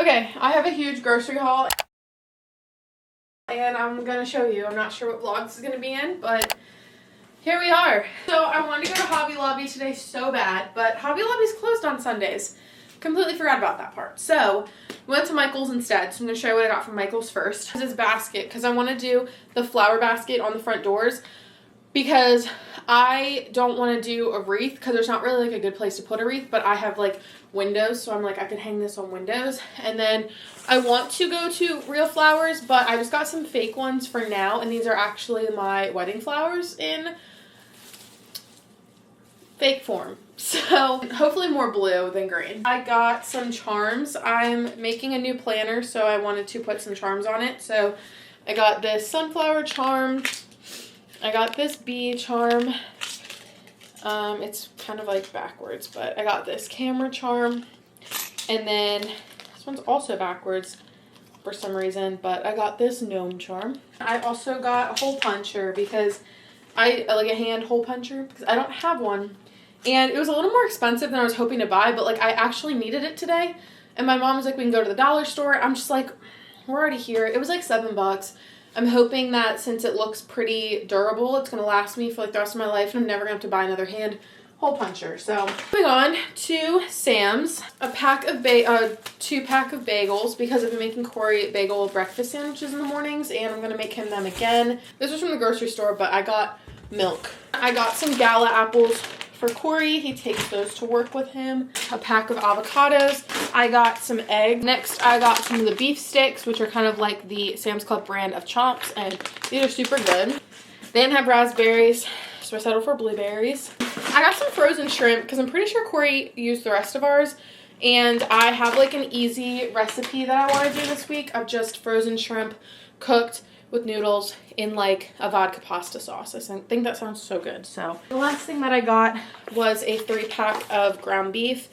Okay, I have a huge grocery haul and I'm gonna show you. I'm not sure what vlog this is gonna be in, but here we are. So I wanted to go to Hobby Lobby today so bad, but Hobby Lobby's closed on Sundays. Completely forgot about that part. So went to Michael's instead. So I'm gonna show you what I got from Michael's first. This is basket, because I want to do the flower basket on the front doors, because I don't want to do a wreath because there's not really like a good place to put a wreath, but I have like windows, so I'm like I could hang this on windows. And then I want to go to real flowers, but I just got some fake ones for now, and these are actually my wedding flowers in fake form. So hopefully more blue than green. I got some charms. I'm making a new planner, so I wanted to put some charms on it. So I got this sunflower charm. I got this bee charm. It's kind of like backwards, but I got this camera charm. And then this one's also backwards for some reason, but I got this gnome charm. I also got a hole puncher because I like a hand hole puncher because I don't have one. And it was a little more expensive than I was hoping to buy, but like I actually needed it today. And my mom was like, we can go to the dollar store. I'm just like, we're already here. It was like $7. I'm hoping that since it looks pretty durable, it's going to last me for like the rest of my life, and I'm never going to have to buy another hand hole puncher. So moving on to Sam's, a pack of 2-pack of bagels, because I've been making Corey bagel breakfast sandwiches in the mornings, and I'm going to make him them again. This was from the grocery store, but I got milk. I got some Gala apples for Corey. He takes those to work with him. A pack of avocados. I got some eggs. Next, I got some of the beef sticks, which are kind of like the Sam's Club brand of chomps, and these are super good. They didn't have raspberries, so I settled for blueberries. I got some frozen shrimp because I'm pretty sure Corey used the rest of ours, and I have like an easy recipe that I want to do this week of just frozen shrimp cooked with noodles in like a vodka pasta sauce. I think that sounds so good. So the last thing that I got was a 3-pack of ground beef.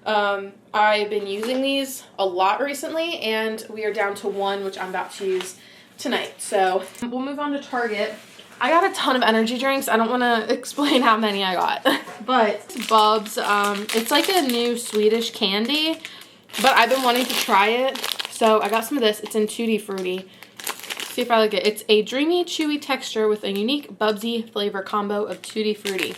I've been using these a lot recently, and we are down to 1, which I'm about to use tonight. So we'll move on to Target. I got a ton of energy drinks. I don't want to explain how many I got, but Bubs, it's like a new Swedish candy, but I've been wanting to try it. So I got some of this. It's in Tutti Frutti. See if I like it. It's a dreamy, chewy texture with a unique Bubsy flavor combo of Tutti Frutti.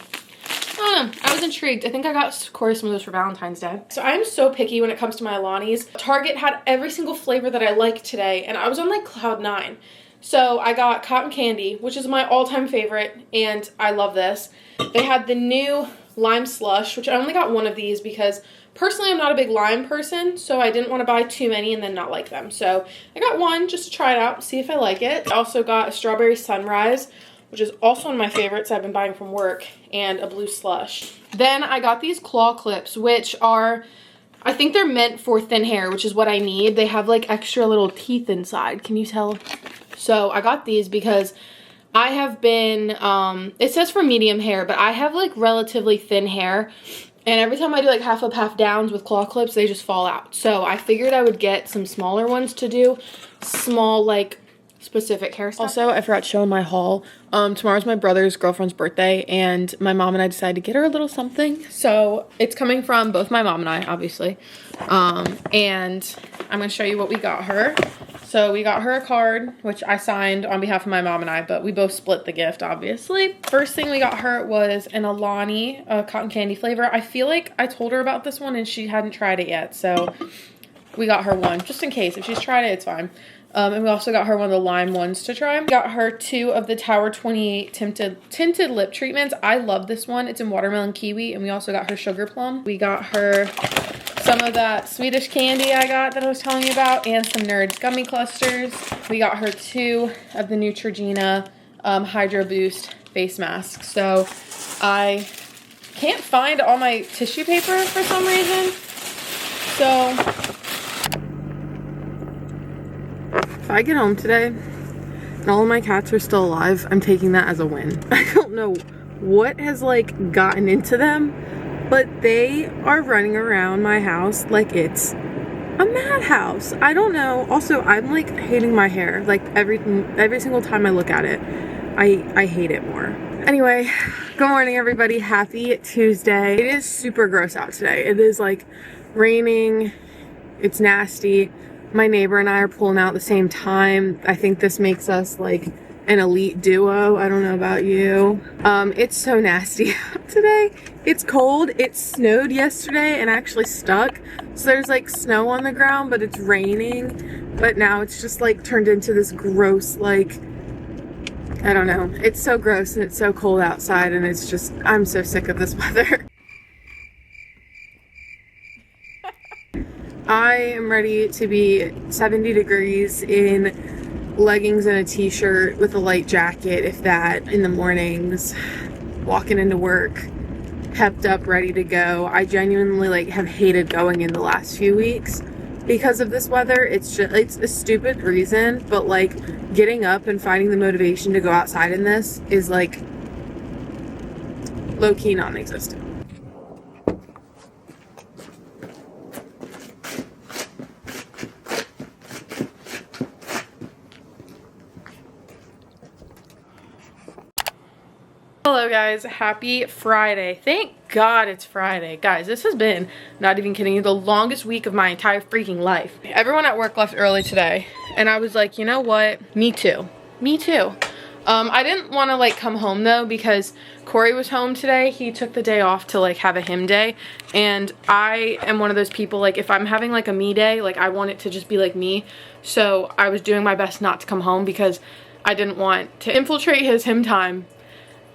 I was intrigued. I think I got Corey some of those for Valentine's Day. So I'm so picky when it comes to my Alani's. Target had every single flavor that I like today, and I was on like cloud 9. So I got cotton candy, which is my all-time favorite, and I love this. They had the new lime slush, which I only got one of these because personally I'm not a big lime person, so I didn't want to buy too many and then not like them. So I got one just to try it out, see if I like it. I also got a strawberry sunrise, which is also one of my favorites I've been buying from work, and a blue slush. Then I got these claw clips, which are, I think they're meant for thin hair, which is what I need. They have like extra little teeth inside. Can you tell? So I got these because I have been, it says for medium hair, but I have like relatively thin hair. And every time I do like half up, half downs with claw clips, they just fall out. So I figured I would get some smaller ones to do small, like, specific hairstyles. Also, I forgot to show in my haul. Tomorrow's my brother's girlfriend's birthday, and my mom and I decided to get her a little something. So it's coming from both my mom and I, obviously. And I'm going to show you what we got her. So we got her a card, which I signed on behalf of my mom and I, but we both split the gift, obviously. First thing we got her was an Alani cotton candy flavor. I feel like I told her about this one and she hadn't tried it yet, so we got her one, just in case. If she's tried it, it's fine. And we also got her one of the lime ones to try. We got her 2 of the Tower 28 tinted lip treatments. I love this one. It's in watermelon kiwi, and we also got her sugar plum. We got her some of that Swedish candy I got that I was telling you about, and some Nerds gummy clusters. We got her 2 of the Neutrogena Hydro Boost face masks. So I can't find all my tissue paper for some reason. So if I get home today and all of my cats are still alive, I'm taking that as a win. I don't know what has like gotten into them, but they are running around my house like it's a madhouse. I don't know. Also, I'm like hating my hair. Like every single time I look at it, I hate it more. Anyway, good morning everybody. Happy Tuesday. It is super gross out today. It is like raining It's nasty. My neighbor and I are pulling out at the same time. I think this makes us like an elite duo. I don't know about you. It's so nasty out today. It's cold. It snowed yesterday and actually stuck. So there's like snow on the ground, but it's raining. But now it's just like turned into this gross, like, I don't know. It's so gross and it's so cold outside, and it's just, I'm so sick of this weather. I am ready to be 70 degrees in leggings and a t-shirt with a light jacket, if that, in the mornings, walking into work, pepped up, ready to go. I genuinely like have hated going in the last few weeks because of this weather. It's a stupid reason, but like getting up and finding the motivation to go outside in this is like low-key non-existent. Hello guys, happy Friday. Thank God it's Friday. Guys, this has been, not even kidding you, the longest week of my entire freaking life. Everyone at work left early today, and I was like, you know what? Me too. Me too. I didn't want to like come home though because Corey was home today. He took the day off to like have a him day, and I am one of those people, like if I'm having like a me day, like I want it to just be like me. So I was doing my best not to come home because I didn't want to infiltrate his him time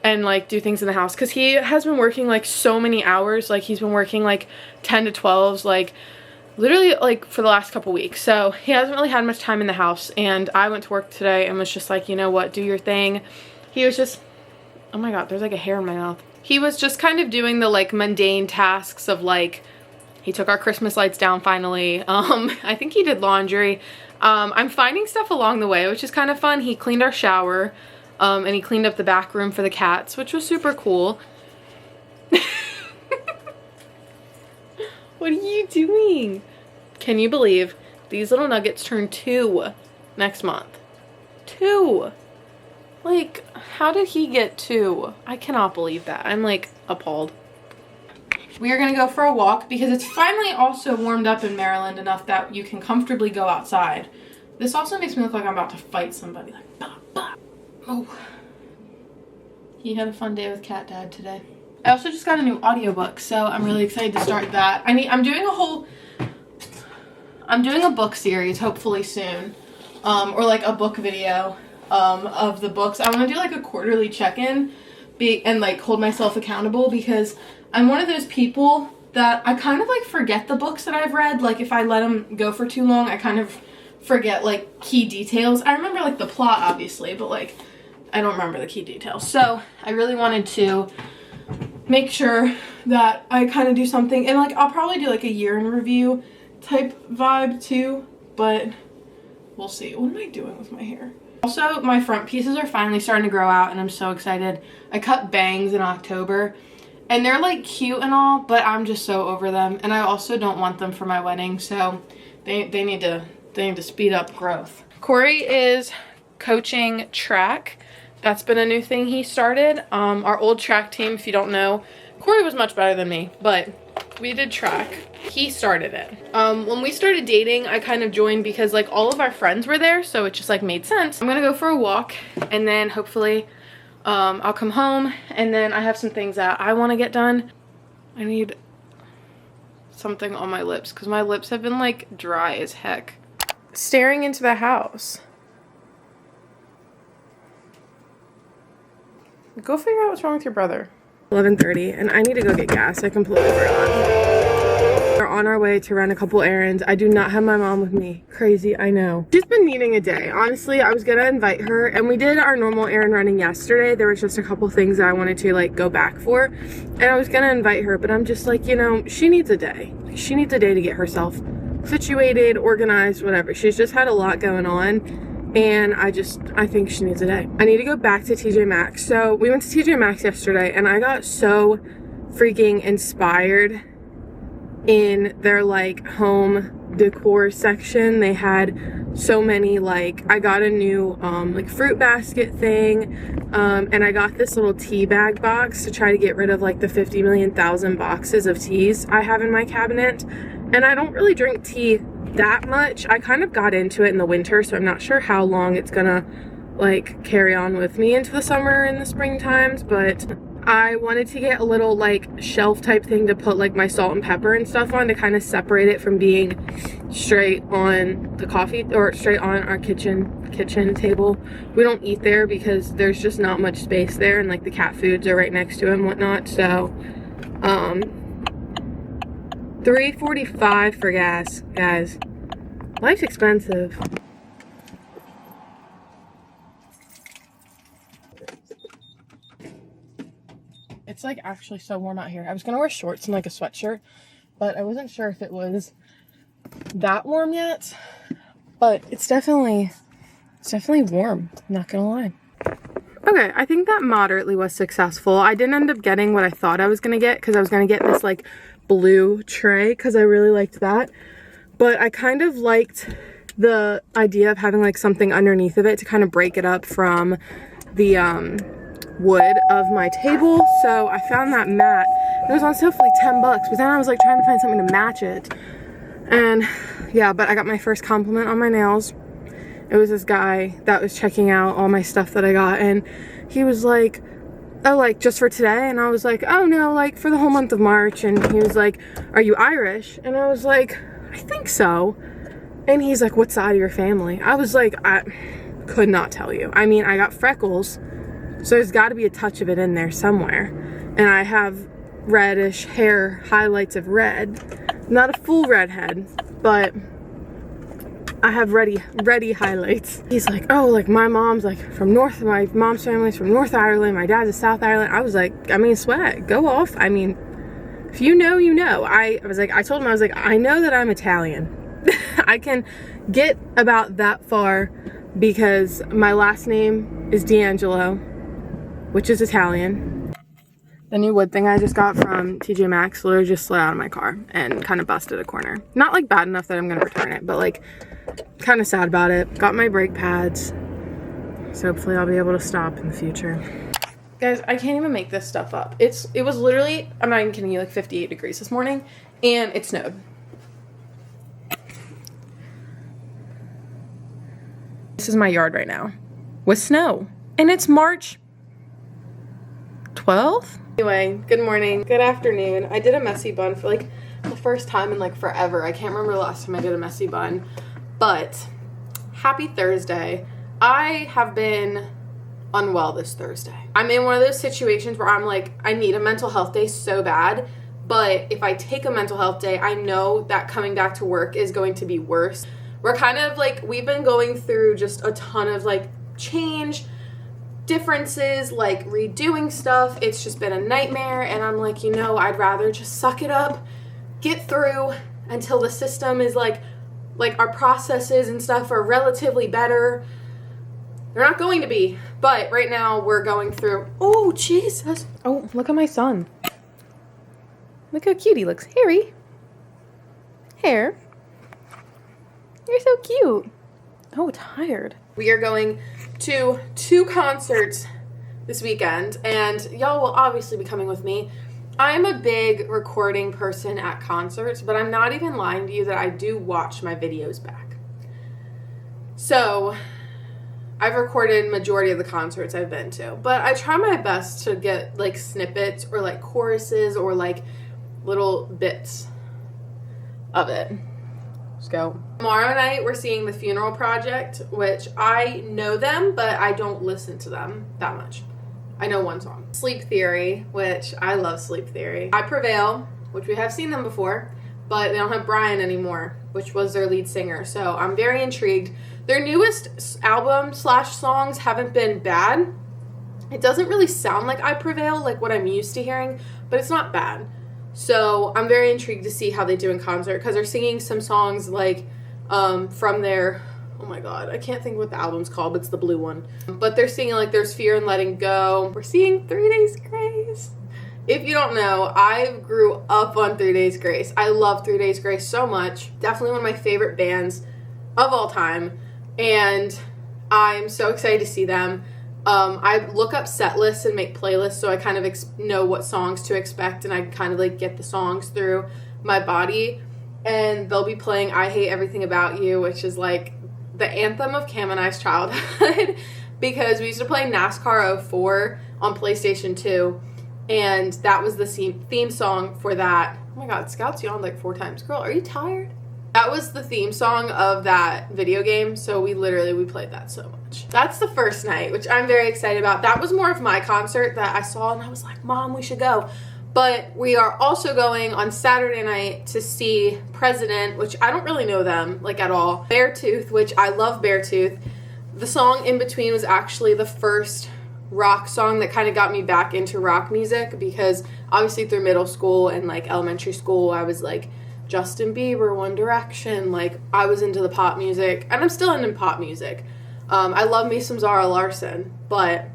and like do things in the house, because he has been working like so many hours. Like he's been working like 10 to 12s, like literally like for the last couple weeks. So he hasn't really had much time in the house, and I went to work today and was just like, you know what, do your thing. He was just, oh my god, there's like a hair in my mouth. He was just kind of doing the like mundane tasks of like, he took our Christmas lights down finally. I think he did laundry. I'm finding stuff along the way, which is kind of fun. He cleaned our shower. And he cleaned up the back room for the cats, which was super cool. What are you doing? Can you believe these little nuggets turn 2 next month? 2. Like, how did he get 2? I cannot believe that. I'm like appalled. We are gonna go for a walk because it's finally also warmed up in Maryland enough that you can comfortably go outside. This also makes me look like I'm about to fight somebody. Like, bah, bah. Oh, he had a fun day with Cat Dad today. I also just got a new audiobook, so I'm really excited to start that. I'm doing a book series hopefully soon, or like a book video of the books. I want to do like a quarterly check-in and like hold myself accountable, because I'm one of those people that I kind of like forget the books that I've read. Like if I let them go for too long, I kind of forget like key details. I remember like the plot obviously, but like I don't remember the key details. So I really wanted to make sure that I kind of do something, and like I'll probably do like a year in review type vibe too, but we'll see. What am I doing with my hair? Also, my front pieces are finally starting to grow out, and I'm so excited. I cut bangs in October, and they're like cute and all, but I'm just so over them, and I also don't want them for my wedding, so they need to speed up growth. Corey is coaching track. That's been a new thing he started. Our old track team, if you don't know, Corey was much better than me, but we did track. He started it. When we started dating, I kind of joined because like all of our friends were there, so it just like made sense. I'm gonna go for a walk, and then hopefully I'll come home, and then I have some things that I want to get done. I need something on my lips because my lips have been like dry as heck. Staring into the house. Go figure out what's wrong with your brother. 11:30, and I need to go get gas. I completely forgot. We're on our way to run a couple errands. I do not have my mom with me. Crazy, I know. She's been needing a day. Honestly, I was gonna invite her, and we did our normal errand running yesterday. There was just a couple things that I wanted to like go back for, and I was gonna invite her, but I'm just like, you know, she needs a day. She needs a day to get herself situated, organized, whatever. She's just had a lot going on. And I think she needs a day. I need to go back to TJ Maxx. So we went to TJ Maxx yesterday, and I got so freaking inspired in their like home decor section. They had so many, like, I got a new like fruit basket thing, and I got this little tea bag box to try to get rid of like the 50 million thousand boxes of teas I have in my cabinet. And I don't really drink tea that much. I kind of got into it in the winter, so I'm not sure how long it's gonna like carry on with me into the summer and the spring times, but I wanted to get a little like shelf type thing to put like my salt and pepper and stuff on to kind of separate it from being straight on the coffee or straight on our kitchen table. We don't eat there because there's just not much space there, and like the cat foods are right next to it and whatnot. So $3.45 for gas, guys. Life's expensive. It's like actually so warm out here. I was gonna wear shorts and like a sweatshirt, but I wasn't sure if it was that warm yet. But it's definitely warm, I'm not gonna lie. Okay, I think that moderately was successful. I didn't end up getting what I thought I was gonna get because I was gonna get this like blue tray because I really liked that. But I kind of liked the idea of having like something underneath of it to kind of break it up from the wood of my table. So I found that mat. It was on sale for like 10 bucks, but then I was like trying to find something to match it. And yeah, but I got my first compliment on my nails. It was this guy that was checking out all my stuff that I got, and he was like, oh, like just for today? And I was like, oh no, like for the whole month of March. And he was like, are you Irish? And I was like, I think so. And he's like, what side of your family? I was like, I could not tell you. I mean, I got freckles, so there's got to be a touch of it in there somewhere. And I have reddish hair, highlights of red. Not a full redhead, but I have ready highlights. He's like, oh, like my mom's like from my mom's family's from North Ireland, my dad's a South Ireland. I was like, I mean, swag, go off. I mean, if you know, you know. I was like, I told him, I was like, I know that I'm Italian. I can get about that far because my last name is D'Angelo, which is Italian. The new wood thing I just got from TJ Maxx literally just slid out of my car and kind of busted a corner. Not like bad enough that I'm gonna return it, but like kind of sad about it. Got my brake pads, so hopefully I'll be able to stop in the future. Guys, I can't even make this stuff up. It was literally, I'm not even kidding you, like 58 degrees this morning, and it snowed. This is my yard right now with snow, and it's March 12th. Anyway, good morning, good afternoon. I did a messy bun for like the first time in like forever. I can't remember the last time I did a messy bun, but happy Thursday. I have been unwell this Thursday. I'm in one of those situations where I'm like, I need a mental health day so bad, but if I take a mental health day, I know that coming back to work is going to be worse. We're kind of like, we've been going through just a ton of like change, differences, like redoing stuff. It's just been a nightmare, and I'm like, you know, I'd rather just suck it up, get through until the system is like our processes and stuff are relatively better. They're not going to be, but right now we're going through. Oh, Jesus. Oh, look at my son. Look how cute he looks. Harry. Hair. You're so cute. Oh, tired. We are going to 2 concerts this weekend, and y'all will obviously be coming with me. I'm a big recording person at concerts, but I'm not even lying to you that I do watch my videos back. So I've recorded majority of the concerts I've been to, but I try my best to get like snippets or like choruses or like little bits of it. Let's go. Tomorrow night we're seeing The Funeral Project, which I know them, but I don't listen to them that much. I know one song. Sleep Theory, which I love Sleep Theory. I Prevail, which we have seen them before, but they don't have Brian anymore, which was their lead singer. So I'm very intrigued. Their newest album / songs haven't been bad. It doesn't really sound like I Prevail, like what I'm used to hearing, but it's not bad. So I'm very intrigued to see how they do in concert, because they're singing some songs like from their, oh my god, I can't think what the album's called, but it's the blue one. But they're singing like There's Fear in Letting Go. We're seeing 3 Days Grace. If you don't know, I grew up on 3 Days Grace. I love 3 Days Grace so much. Definitely one of my favorite bands of all time. And I'm so excited to see them. I look up set lists and make playlists, so I kind of know what songs to expect, and I kind of like get the songs through my body. and they'll be playing I Hate Everything About You, which is like the anthem of Cam and I's childhood because we used to play NASCAR 04 on PlayStation 2, and that was the theme song for that. Oh my god, Scout's yawned like 4 times. Girl, are you tired? That was the theme song of that video game, so we played that so much. That's the first night, which I'm very excited about. That was more of my concert that I saw, and I was like, Mom, we should go. But we are also going on Saturday night to see President, which I don't really know them, like, at all. Beartooth, which I love Beartooth. The song In Between was actually the first rock song that kind of got me back into rock music, because obviously through middle school and, like, elementary school, I was, like, Justin Bieber, One Direction, like, I was into the pop music, and I'm still into pop music. I love me some Zara Larsson, but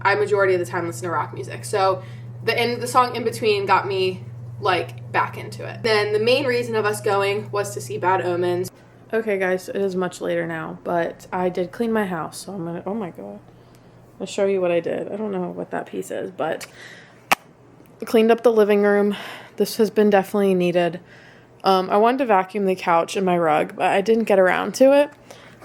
I majority of the time listen to rock music. So the song In Between got me, like, back into it. Then the main reason of us going was to see Bad Omens. Okay, guys, it is much later now, but I did clean my house, so I'm gonna, oh my god, I'll show you what I did. I don't know what that piece is, but I cleaned up the living room. This has been definitely needed. I wanted to vacuum the couch and my rug, but I didn't get around to it.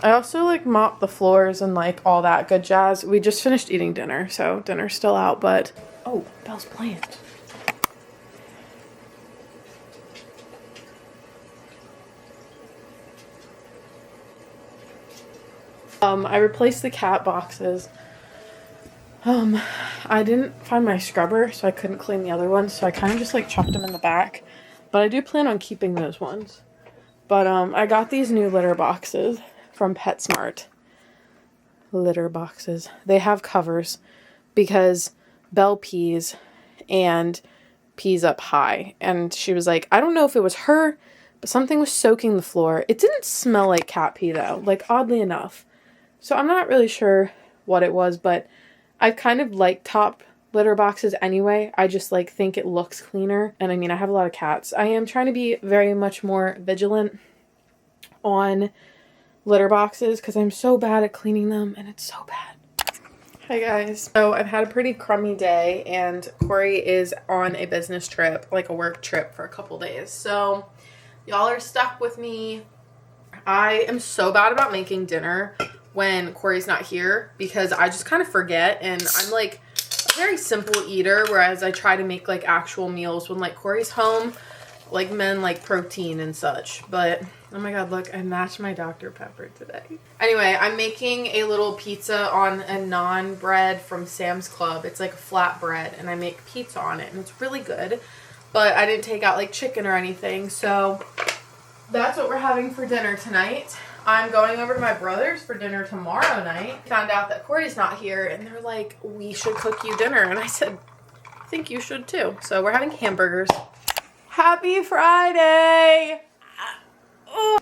I also, like, mopped the floors and, like, all that good jazz. We just finished eating dinner, so dinner's still out, but... Oh, Belle's playing. I replaced the cat boxes. I didn't find my scrubber, so I couldn't clean the other ones, so I kind of just, like, chucked them in the back. But I do plan on keeping those ones. But I got these new litter boxes from PetSmart. Litter boxes. They have covers because Belle pees and pees up high. And she was like, I don't know if it was her, but something was soaking the floor. It didn't smell like cat pee though, like, oddly enough. So I'm not really sure what it was, but I kind of like top litter boxes anyway. I just, like, think it looks cleaner. And I mean, I have a lot of cats. I am trying to be very much more vigilant on litter boxes because I'm so bad at cleaning them, and it's so bad. Hi guys. So I've had a pretty crummy day, and Corey is on a business trip, like a work trip, for a couple days. So y'all are stuck with me. I am so bad about making dinner when Corey's not here because I just kind of forget, and I'm, like, very simple eater, whereas I try to make, like, actual meals when, like, Corey's home, like, men like protein and such. But oh my god, look, I matched my Dr. Pepper today. Anyway, I'm making a little pizza on a naan bread from Sam's Club. It's like a flat bread, and I make pizza on it, and it's really good, but I didn't take out, like, chicken or anything, so that's what we're having for dinner tonight. I'm going over to my brother's for dinner tomorrow night. Found out that Corey's not here, and they're like, we should cook you dinner. And I said, I think you should too. So we're having hamburgers. Happy Friday!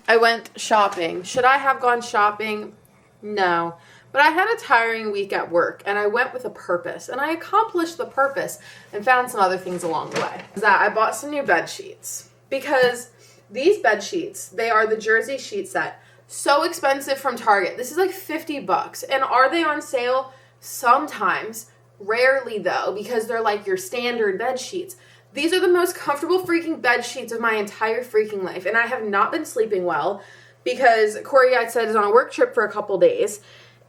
I went shopping. Should I have gone shopping? No. But I had a tiring week at work, and I went with a purpose. And I accomplished the purpose and found some other things along the way. That I bought some new bed sheets. Because these bed sheets, they are the Jersey sheet set. So expensive from Target. This is like $50. And are they on sale? Sometimes. Rarely though, because they're like your standard bed sheets. These are the most comfortable freaking bed sheets of my entire freaking life. And I have not been sleeping well because Corey, I said, is on a work trip for a couple days.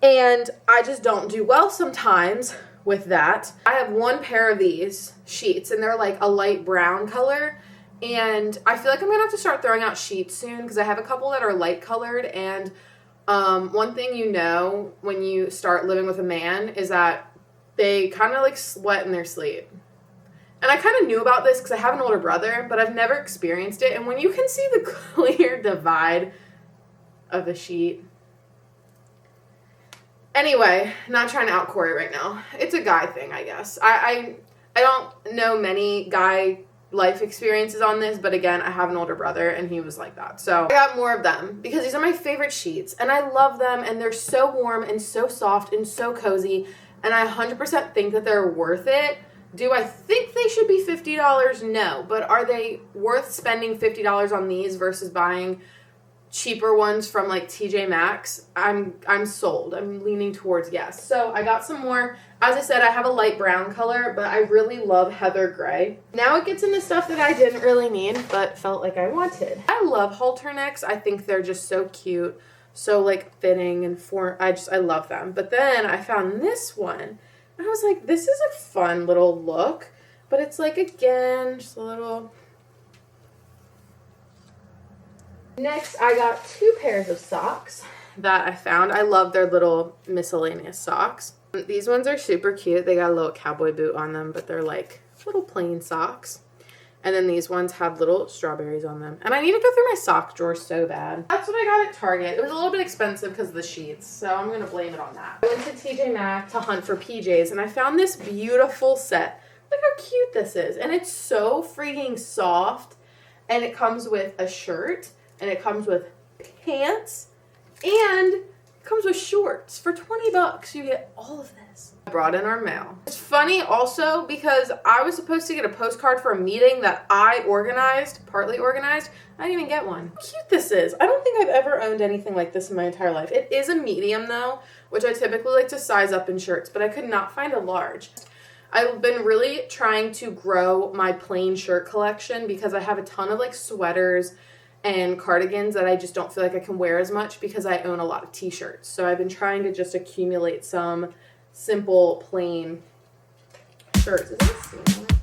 And I just don't do well sometimes with that. I have one pair of these sheets, and they're like a light brown color. And I feel like I'm going to have to start throwing out sheets soon because I have a couple that are light colored. And one thing you know when you start living with a man is that they kind of like sweat in their sleep. And I kind of knew about this because I have an older brother, but I've never experienced it. And when you can see the clear divide of a sheet. Anyway, not trying to out Corey right now. It's a guy thing, I guess. I don't know many guy life experiences on this, but again, I have an older brother and he was like that. So I got more of them because these are my favorite sheets and I love them and they're so warm and so soft and so cozy and I 100% think that they're worth it. Do I think they should be $50? No, but are they worth spending $50 on these versus buying cheaper ones from like TJ Maxx, I'm sold. I'm leaning towards yes. So I got some more. As I said, I have a light brown color, but I really love heather gray. Now it gets into stuff that I didn't really need, but felt like I wanted. I love halter necks. I think they're just so cute, so like fitting and I love them. But then I found this one, and I was like, this is a fun little look, but it's like, again, just a little. Next, I got 2 pairs of socks that I found. I love their little miscellaneous socks. These ones are super cute. They got a little cowboy boot on them, but they're like little plain socks. And then these ones have little strawberries on them. And I need to go through my sock drawer so bad. That's what I got at Target. It was a little bit expensive because of the sheets, so I'm going to blame it on that. I went to TJ Maxx to hunt for PJs, and I found this beautiful set. Look how cute this is. And it's so freaking soft. And it comes with a shirt. And it comes with pants, and it comes with shorts. For $20, you get all of this. I brought in our mail. It's funny also because I was supposed to get a postcard for a meeting that I organized, partly organized. I didn't even get one. How cute this is. I don't think I've ever owned anything like this in my entire life. It is a medium though, which I typically like to size up in shirts, but I could not find a large. I've been really trying to grow my plain shirt collection because I have a ton of like sweaters and cardigans that I just don't feel like I can wear as much because I own a lot of t-shirts. So I've been trying to just accumulate some simple, plain shirts. Is there a seam on it?